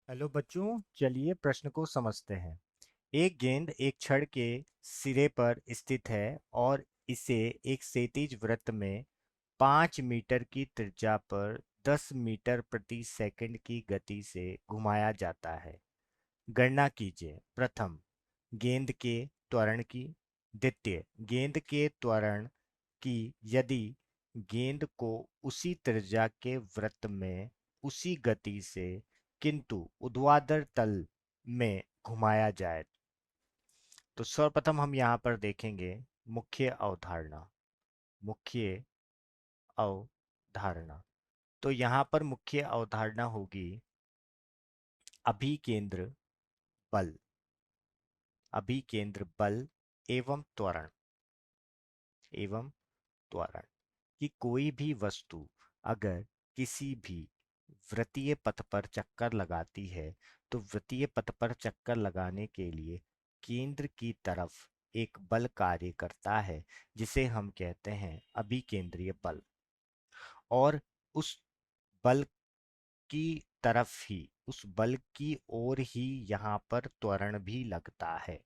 Hello बच्चों, चलिए प्रश्न को समझते हैं। एक गेंद एक छड़ के सिरे पर स्थित है और इसे एक क्षैतिज वृत्त में 5 मीटर की त्रिज्या पर 10 मीटर प्रति सेकंड की गति से घुमाया जाता है। गणना कीजिए। प्रथम, गेंद के त्वरण की। द्वितीय, गेंद के त्वरण की यदि गेंद को उसी त्रिज्या के वृत्त में उसी गति से किंतु ऊर्ध्वाधर तल में घुमाया जाए। तो सर्वप्रथम हम यहाँ पर देखेंगे मुख्य अवधारणा। मुख्य अवधारणा। तो यहाँ पर मुख्य अवधारणा होगी अभिकेंद्र बल। अभिकेंद्र बल एवं त्वरण। एवं त्वरण कि कोई भी वस्तु अगर किसी भी वृत्तीय पथ पर चक्कर लगाती है तो वृत्तीय पथ पर चक्कर लगाने के लिए केंद्र की तरफ एक बल कार्य करता है जिसे हम कहते हैं अभिकेंद्रीय बल। और उस बल की तरफ ही, उस बल की ओर ही यहाँ पर त्वरण भी लगता है।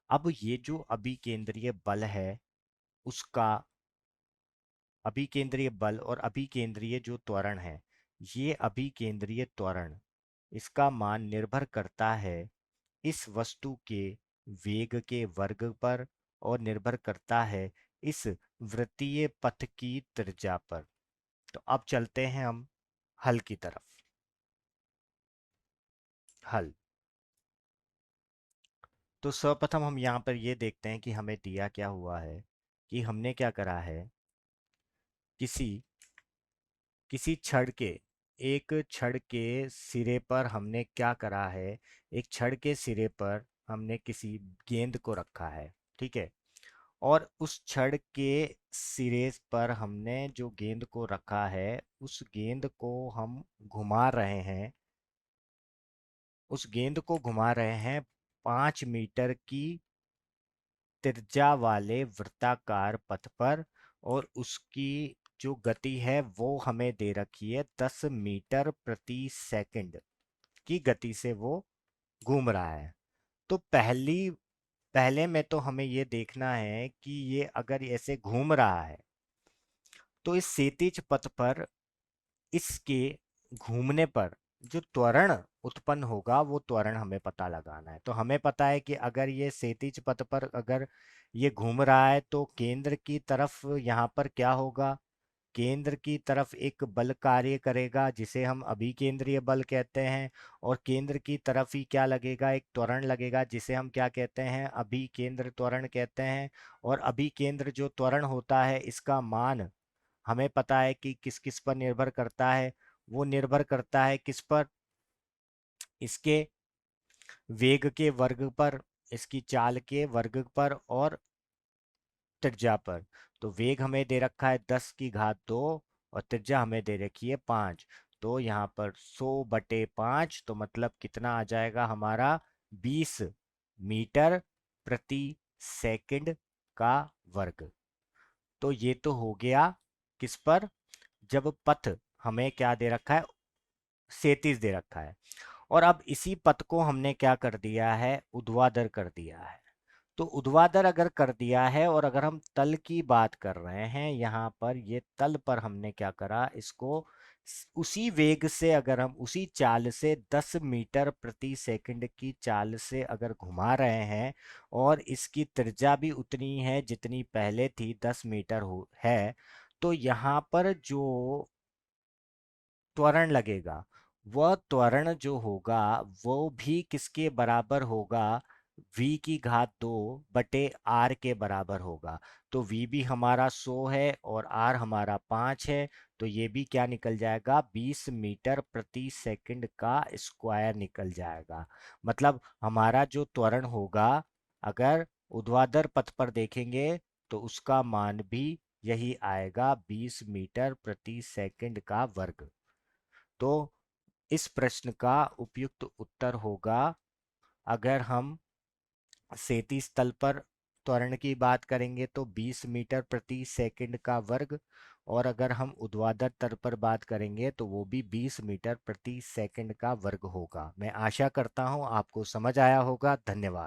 अब ये जो अभिकेंद्रीय बल है उसका, अभिकेंद्रीय बल और अभिकेंद्रीय जो त्वरण है, ये अभिकेंद्रीय त्वरण, इसका मान निर्भर करता है इस वस्तु के वेग के वर्ग पर और निर्भर करता है इस वृत्तीय पथ की त्रिज्या पर। तो अब चलते हैं हम हल की तरफ। हल। तो सर्वप्रथम हम यहाँ पर ये देखते हैं कि हमें दिया क्या हुआ है कि हमने क्या करा है। किसी किसी छड़ के, एक छड़ के सिरे पर हमने क्या करा है, एक छड़ के सिरे पर हमने किसी गेंद को रखा है। ठीक है। और उस छड़ के सिरे पर हमने जो गेंद को रखा है उस गेंद को हम घुमा रहे हैं। उस गेंद को घुमा रहे हैं 5 मीटर की त्रिज्या वाले वृत्ताकार पथ पर। और उसकी जो गति है वो हमें दे रखी है 10 मीटर प्रति सेकंड की गति से वो घूम रहा है। तो पहले में तो हमें ये देखना है कि ये अगर ऐसे घूम रहा है तो इस क्षैतिज पथ पर इसके घूमने पर जो त्वरण उत्पन्न होगा वो त्वरण हमें पता लगाना है। तो हमें पता है कि अगर ये क्षैतिज पथ पर अगर ये घूम रहा है तो केंद्र की तरफ यहाँ पर क्या होगा, केंद्र की तरफ एक बल कार्य करेगा जिसे हम अभिकेंद्रीय बल कहते हैं। और केंद्र की तरफ ही क्या लगेगा, एक त्वरण लगेगा जिसे हम क्या कहते हैं, अभिकेंद्र त्वरण कहते हैं। और अभिकेंद्र जो त्वरण होता है इसका मान हमें पता है कि किस किस पर निर्भर करता है। वो निर्भर करता है किस पर, इसके वेग के वर्ग पर, इसकी चाल के वर्ग पर और त्रिज्या पर। तो वेग हमें दे रखा है 10 की घात 2 और त्रिज्या हमें दे रखी है 5। तो यहाँ पर 100/5 तो मतलब कितना आ जाएगा हमारा, 20 मीटर प्रति सेकंड का वर्ग। तो ये तो हो गया किस पर, जब पथ हमें क्या दे रखा है, 37 दे रखा है। और अब इसी पथ को हमने क्या कर दिया है, ऊर्ध्वाधर कर दिया है। तो ऊर्ध्वाधर अगर कर दिया है और अगर हम तल की बात कर रहे हैं यहाँ पर, ये तल पर हमने क्या करा, इसको उसी वेग से, अगर हम उसी चाल से 10 मीटर प्रति सेकंड की चाल से अगर घुमा रहे हैं और इसकी त्रिज्या भी उतनी है जितनी पहले थी, 10 मीटर हो है। तो यहाँ पर जो त्वरण लगेगा, वह त्वरण जो होगा वो भी किसके बराबर होगा, v की घात 2/r के बराबर होगा। तो v भी हमारा 100 है और r हमारा 5 है। तो ये भी क्या निकल जाएगा, 20 मीटर प्रति सेकंड का स्क्वायर निकल जाएगा। मतलब हमारा जो त्वरण होगा, अगर ऊर्ध्वाधर पथ पर देखेंगे तो उसका मान भी यही आएगा, 20 मीटर प्रति सेकंड का वर्ग। तो इस प्रश्न का उपयुक्त उत्तर होगा, अगर हम 37 तल पर त्वरण की बात करेंगे तो 20 मीटर प्रति सेकंड का वर्ग। और अगर हम ऊर्ध्वाधर तल पर बात करेंगे तो वो भी 20 मीटर प्रति सेकंड का वर्ग होगा। मैं आशा करता हूँ आपको समझ आया होगा। धन्यवाद।